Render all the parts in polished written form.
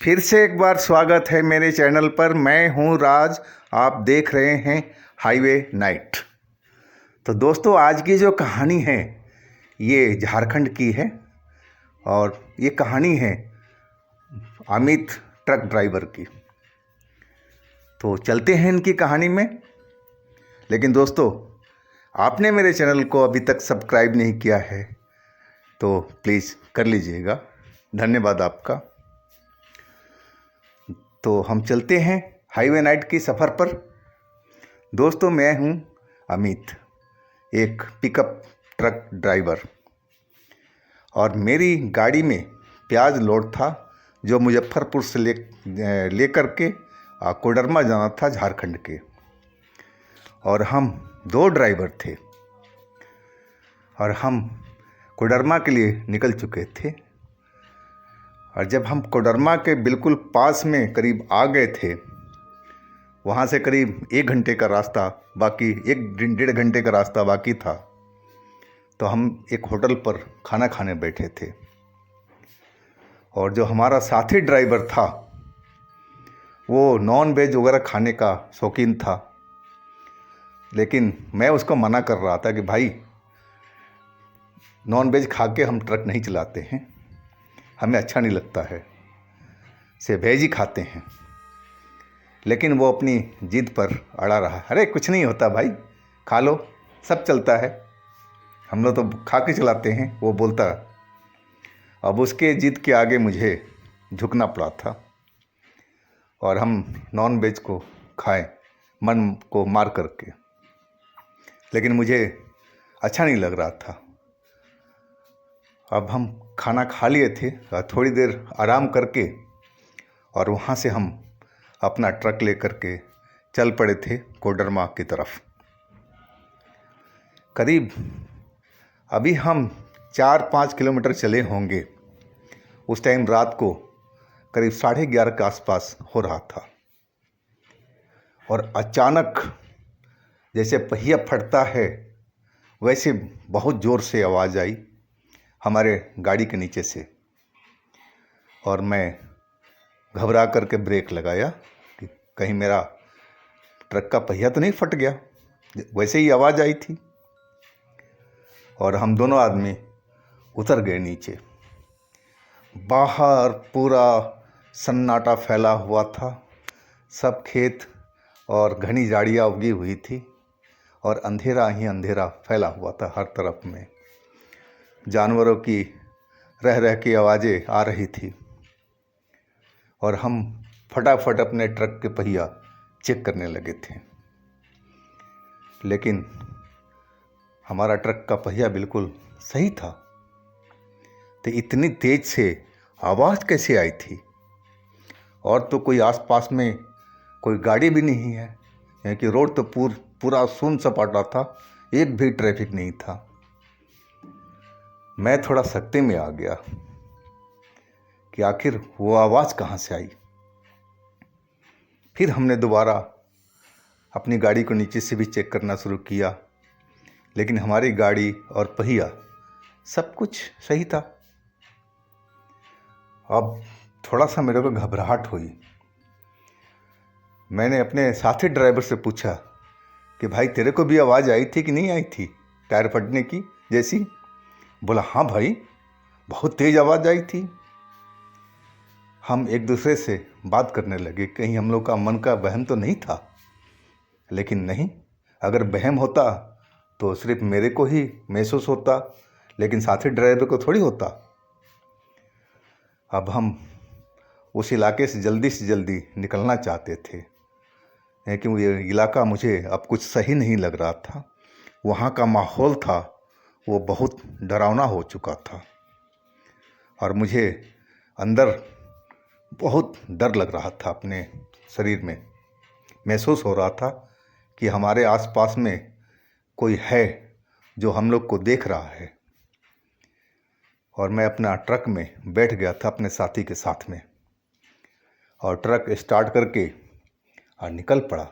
फिर से एक बार स्वागत है मेरे चैनल पर। मैं हूं राज, आप देख रहे हैं हाईवे नाइट। तो दोस्तों, आज की जो कहानी है ये झारखंड की है और ये कहानी है अमित ट्रक ड्राइवर की। तो चलते हैं इनकी कहानी में। लेकिन दोस्तों, आपने मेरे चैनल को अभी तक सब्सक्राइब नहीं किया है तो प्लीज़ कर लीजिएगा, धन्यवाद आपका। तो हम चलते हैं हाईवे नाइट की सफ़र पर। दोस्तों, मैं हूं अमित, एक पिकअप ट्रक ड्राइवर, और मेरी गाड़ी में प्याज लोड था जो मुजफ्फरपुर से ले करके कोडरमा जाना था, झारखंड के। और हम 2 ड्राइवर थे और हम कोडरमा के लिए निकल चुके थे। और जब हम कोडरमा के बिल्कुल पास में करीब आ गए थे, वहाँ से करीब 1 घंटे का रास्ता बाकी, 1 डेढ़ घंटे का रास्ता बाकी था, तो हम एक होटल पर खाना खाने बैठे थे। और जो हमारा साथी ड्राइवर था वो नॉन वेज वगैरह खाने का शौकीन था, लेकिन मैं उसको मना कर रहा था कि भाई, नॉन वेज खा के हम ट्रक नहीं चलाते हैं, हमें अच्छा नहीं लगता है, से वेज ही खाते हैं। लेकिन वो अपनी जिद पर अड़ा रहा। अरे कुछ नहीं होता भाई, खा लो, सब चलता है, हम लोग तो खा के चलाते हैं, वो बोलता। अब उसके जिद के आगे मुझे झुकना पड़ा था और हम नॉन वेज को खाए मन को मार करके। लेकिन मुझे अच्छा नहीं लग रहा था। अब हम खाना खा लिए थे, थोड़ी देर आराम करके और वहाँ से हम अपना ट्रक लेकर के चल पड़े थे कोडरमा की तरफ। करीब अभी हम 4-5 किलोमीटर चले होंगे। उस टाइम रात को करीब 11:30 के आसपास हो रहा था और अचानक जैसे पहिया फटता है वैसे बहुत ज़ोर से आवाज़ आई हमारे गाड़ी के नीचे से। और मैं घबरा करके ब्रेक लगाया कि कहीं मेरा ट्रक का पहिया तो नहीं फट गया। वैसे ही आवाज़ आई थी और हम दोनों आदमी उतर गए नीचे। बाहर पूरा सन्नाटा फैला हुआ था, सब खेत और घनी झाड़ियाँ उगी हुई थी और अंधेरा ही अंधेरा फैला हुआ था हर तरफ में। जानवरों की रह रह की आवाज़ें आ रही थी और हम फटाफट अपने ट्रक के पहिया चेक करने लगे थे। लेकिन हमारा ट्रक का पहिया बिल्कुल सही था। तो इतनी तेज से आवाज़ कैसे आई थी? और तो कोई आसपास में कोई गाड़ी भी नहीं है, यानी कि रोड तो पूरा सुन सपाटा था, एक भी ट्रैफिक नहीं था। मैं थोड़ा सकते में आ गया कि आखिर वो आवाज़ कहाँ से आई। फिर हमने दोबारा अपनी गाड़ी को नीचे से भी चेक करना शुरू किया, लेकिन हमारी गाड़ी और पहिया सब कुछ सही था। अब थोड़ा सा मेरे को घबराहट हुई। मैंने अपने साथी ड्राइवर से पूछा कि भाई, तेरे को भी आवाज़ आई थी कि नहीं आई थी टायर फटने की जैसी? बोला, हाँ भाई, बहुत तेज़ आवाज़ आई थी। हम एक दूसरे से बात करने लगे, कहीं हम लोग का मन का वहम तो नहीं था। लेकिन नहीं, अगर वहम होता तो सिर्फ मेरे को ही महसूस होता, लेकिन साथी ड्राइवर को थोड़ी होता। अब हम उस इलाके से जल्दी निकलना चाहते थे, लेकिन ये इलाका मुझे अब कुछ सही नहीं लग रहा था। वहाँ का माहौल था वो बहुत डरावना हो चुका था और मुझे अंदर बहुत डर लग रहा था। अपने शरीर में महसूस हो रहा था कि हमारे आसपास में कोई है जो हम लोग को देख रहा है। और मैं अपना ट्रक में बैठ गया था अपने साथी के साथ में और ट्रक स्टार्ट करके और निकल पड़ा।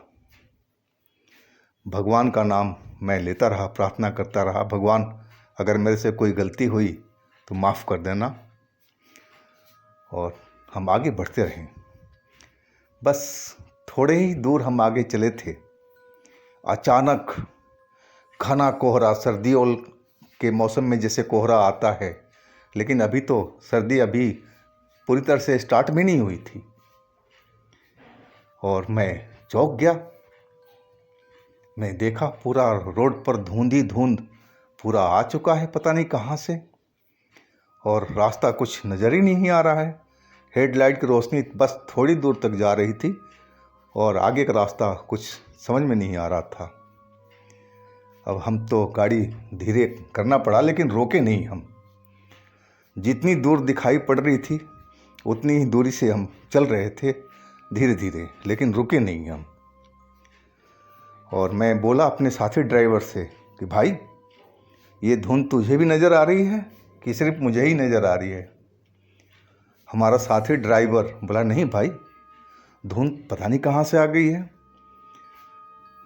भगवान का नाम मैं लेता रहा, प्रार्थना करता रहा, भगवान अगर मेरे से कोई गलती हुई तो माफ़ कर देना। और हम आगे बढ़ते रहे। बस थोड़े ही दूर हम आगे चले थे, अचानक घना कोहरा, सर्दियों के मौसम में जैसे कोहरा आता है, लेकिन अभी तो सर्दी अभी पूरी तरह से स्टार्ट भी नहीं हुई थी। और मैं चौंक गया। मैं देखा पूरा रोड पर धुंध ही धुंध पूरा आ चुका है, पता नहीं कहाँ से, और रास्ता कुछ नज़र ही नहीं आ रहा है। हेडलाइट की रोशनी बस थोड़ी दूर तक जा रही थी और आगे का रास्ता कुछ समझ में नहीं आ रहा था। अब हम तो गाड़ी धीरे करना पड़ा, लेकिन रोके नहीं हम। जितनी दूर दिखाई पड़ रही थी उतनी ही दूरी से हम चल रहे थे धीरे धीरे, लेकिन रुके नहीं हम। और मैं बोला अपने साथी ड्राइवर से कि भाई, ये धुंध तुझे भी नज़र आ रही है कि सिर्फ मुझे ही नज़र आ रही है? हमारा साथी ड्राइवर बोला, नहीं भाई, धुंध पता नहीं कहाँ से आ गई है।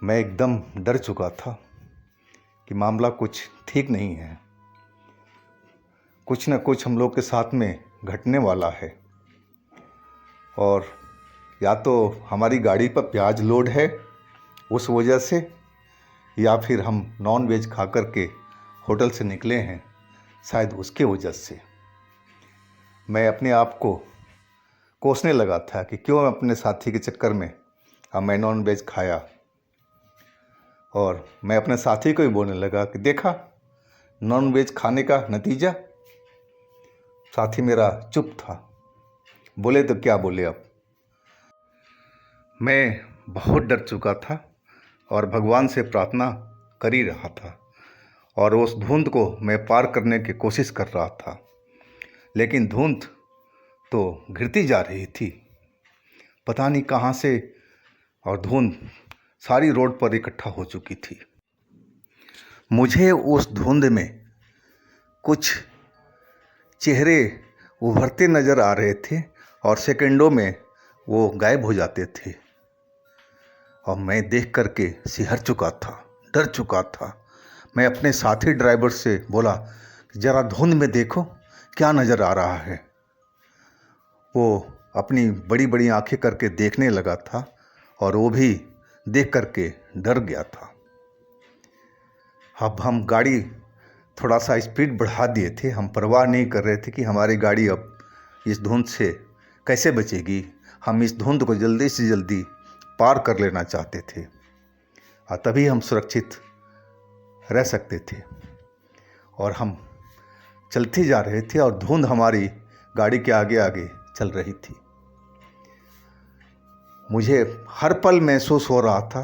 मैं एकदम डर चुका था कि मामला कुछ ठीक नहीं है, कुछ न कुछ हम लोग के साथ में घटने वाला है। और या तो हमारी गाड़ी पर प्याज लोड है उस वजह से, या फिर हम नॉन वेज खा कर के होटल से निकले हैं, शायद उसके वजह से। मैं अपने आप को कोसने लगा था कि क्यों अपने साथी के चक्कर में मैं नॉन वेज खाया। और मैं अपने साथी को ही बोलने लगा कि देखा नॉन वेज खाने का नतीजा। साथी मेरा चुप था, बोले तो क्या बोले। अब मैं बहुत डर चुका था और भगवान से प्रार्थना कर ही रहा था, और उस धुंध को मैं पार करने की कोशिश कर रहा था, लेकिन धुंध तो घिरती जा रही थी पता नहीं कहाँ से, और धुंध सारी रोड पर इकट्ठा हो चुकी थी। मुझे उस धुंध में कुछ चेहरे उभरते नज़र आ रहे थे और सेकंडों में वो गायब हो जाते थे, और मैं देख करके सिहर चुका था, डर चुका था। मैं अपने साथी ड्राइवर से बोला, ज़रा धुंध में देखो क्या नज़र आ रहा है। वो अपनी बड़ी बड़ी आंखें करके देखने लगा था, और वो भी देख करके डर गया था। अब हम गाड़ी थोड़ा सा स्पीड बढ़ा दिए थे। हम परवाह नहीं कर रहे थे कि हमारी गाड़ी अब इस धुंध से कैसे बचेगी। हम इस धुंध को जल्दी से जल्दी पार कर लेना चाहते थे, और तभी हम सुरक्षित रह सकते थे। और हम चलते जा रहे थे और धुंध हमारी गाड़ी के आगे आगे चल रही थी। मुझे हर पल महसूस हो रहा था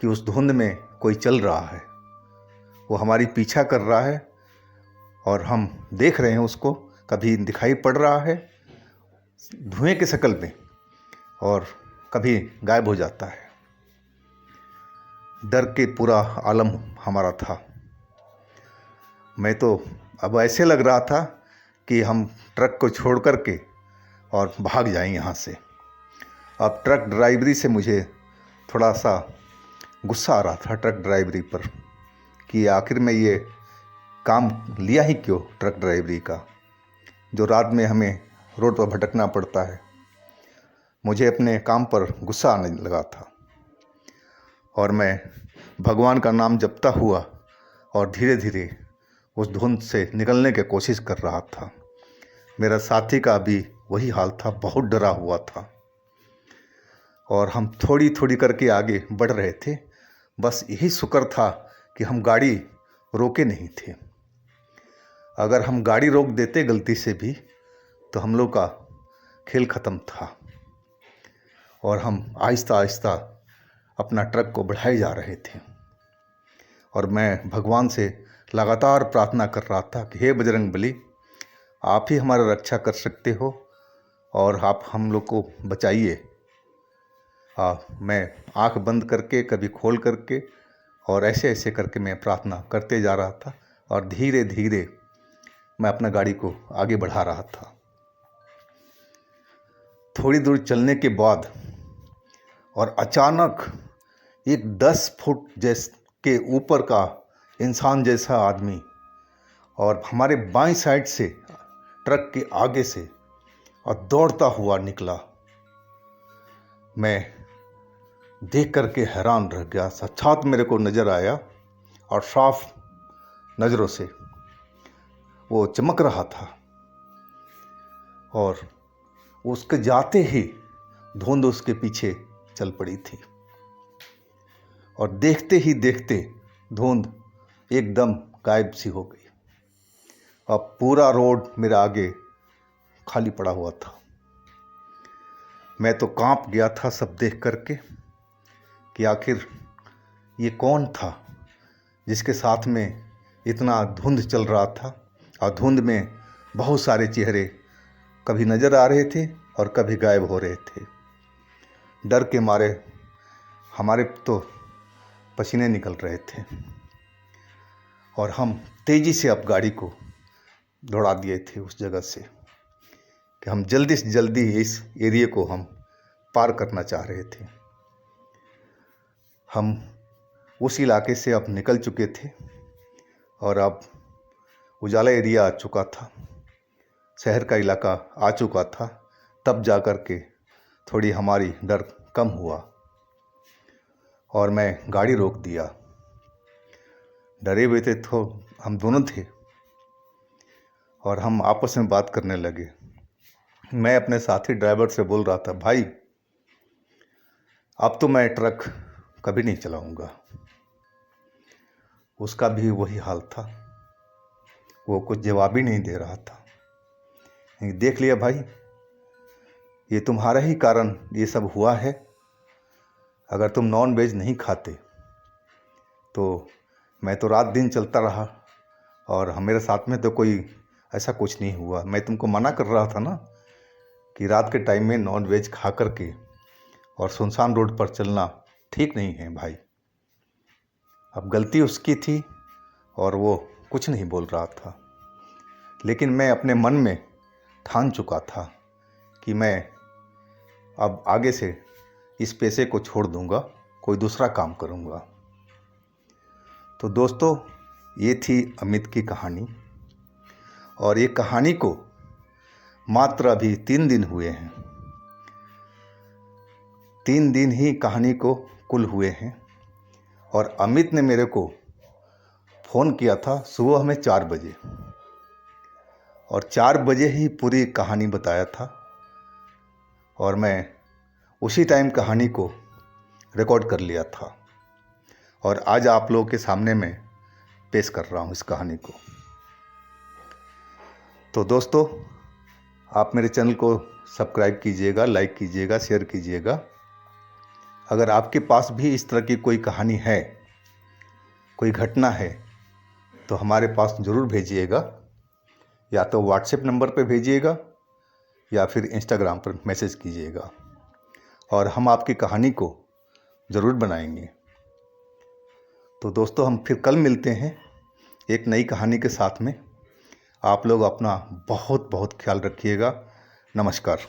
कि उस धुंध में कोई चल रहा है, वो हमारी पीछा कर रहा है, और हम देख रहे हैं उसको। कभी दिखाई पड़ रहा है धुएं की शक्ल में, और कभी गायब हो जाता है। डर के पूरा आलम हमारा था। मैं तो अब ऐसे लग रहा था कि हम ट्रक को छोड़ कर के और भाग जाएं यहाँ से। अब ट्रक ड्राइवरी से मुझे थोड़ा सा गुस्सा आ रहा था, ट्रक ड्राइवरी पर, कि आखिर में ये काम लिया ही क्यों ट्रक ड्राइवरी का, जो रात में हमें रोड पर भटकना पड़ता है। मुझे अपने काम पर गुस्सा आने लगा था, और मैं भगवान का नाम जपता हुआ और धीरे धीरे उस धुंध से निकलने की कोशिश कर रहा था। मेरा साथी का भी वही हाल था, बहुत डरा हुआ था, और हम थोड़ी थोड़ी करके आगे बढ़ रहे थे। बस यही शुक्र था कि हम गाड़ी रोके नहीं थे। अगर हम गाड़ी रोक देते गलती से भी तो हम लोग का खेल ख़त्म था, और हम आहिस्ता आहिस्ता अपना ट्रक को बढ़ाए जा रहे थे। और मैं भगवान से लगातार प्रार्थना कर रहा था कि हे बजरंगबली, आप ही हमारा रक्षा कर सकते हो, और आप हम लोग को बचाइए। मैं आंख बंद करके, कभी खोल करके, और ऐसे ऐसे करके मैं प्रार्थना करते जा रहा था, और धीरे धीरे मैं अपना गाड़ी को आगे बढ़ा रहा था। थोड़ी दूर चलने के बाद और अचानक एक 10 फुट के ऊपर का इंसान जैसा आदमी, और हमारे बाईं साइड से ट्रक के आगे से, और दौड़ता हुआ निकला। मैं देख करके हैरान रह गया। साक्षात मेरे को नज़र आया और साफ नज़रों से वो चमक रहा था, और उसके जाते ही धुंध उसके पीछे चल पड़ी थी, और देखते ही देखते धुंध एकदम गायब सी हो गई। अब पूरा रोड मेरे आगे खाली पड़ा हुआ था। मैं तो कांप गया था सब देख करके कि आखिर ये कौन था जिसके साथ में इतना धुंध चल रहा था, और धुंध में बहुत सारे चेहरे कभी नज़र आ रहे थे और कभी गायब हो रहे थे। डर के मारे हमारे तो पसीने निकल रहे थे, और हम तेज़ी से अब गाड़ी को दौड़ा दिए थे उस जगह से कि हम जल्दी से जल्दी इस एरिया को हम पार करना चाह रहे थे। हम उस इलाके से अब निकल चुके थे और अब उजाला एरिया आ चुका था, शहर का इलाका आ चुका था। तब जा कर के थोड़ी हमारी डर कम हुआ और मैं गाड़ी रोक दिया। डरे हुए थे तो हम दोनों थे, और हम आपस में बात करने लगे। मैं अपने साथी ड्राइवर से बोल रहा था, भाई अब तो मैं ट्रक कभी नहीं चलाऊंगा। उसका भी वही हाल था, वो कुछ जवाब ही नहीं दे रहा था। देख लिया भाई, ये तुम्हारा ही कारण ये सब हुआ है। अगर तुम नॉन वेज नहीं खाते तो मैं तो रात दिन चलता रहा, और मेरे साथ में तो कोई ऐसा कुछ नहीं हुआ। मैं तुमको मना कर रहा था ना कि रात के टाइम में नॉन वेज खा करके और सुनसान रोड पर चलना ठीक नहीं है भाई। अब गलती उसकी थी और वो कुछ नहीं बोल रहा था, लेकिन मैं अपने मन में ठान चुका था कि मैं अब आगे से इस पेशे को छोड़ दूंगा, कोई दूसरा काम करूंगा। तो दोस्तों, ये थी अमित की कहानी, और ये कहानी को मात्र अभी 3 दिन हुए हैं। 3 दिन ही कहानी को कुल हुए हैं, और अमित ने मेरे को फ़ोन किया था सुबह में 4 बजे, और 4 बजे ही पूरी कहानी बताया था, और मैं उसी टाइम कहानी को रिकॉर्ड कर लिया था, और आज आप लोगों के सामने मैं पेश कर रहा हूँ इस कहानी को। तो दोस्तों, आप मेरे चैनल को सब्सक्राइब कीजिएगा, लाइक कीजिएगा, शेयर कीजिएगा। अगर आपके पास भी इस तरह की कोई कहानी है, कोई घटना है, तो हमारे पास ज़रूर भेजिएगा। या तो व्हाट्सएप नंबर पर भेजिएगा या फिर इंस्टाग्राम पर मैसेज कीजिएगा, और हम आपकी कहानी को ज़रूर बनाएंगे। तो दोस्तों, हम फिर कल मिलते हैं एक नई कहानी के साथ में। आप लोग अपना बहुत बहुत ख्याल रखिएगा। नमस्कार।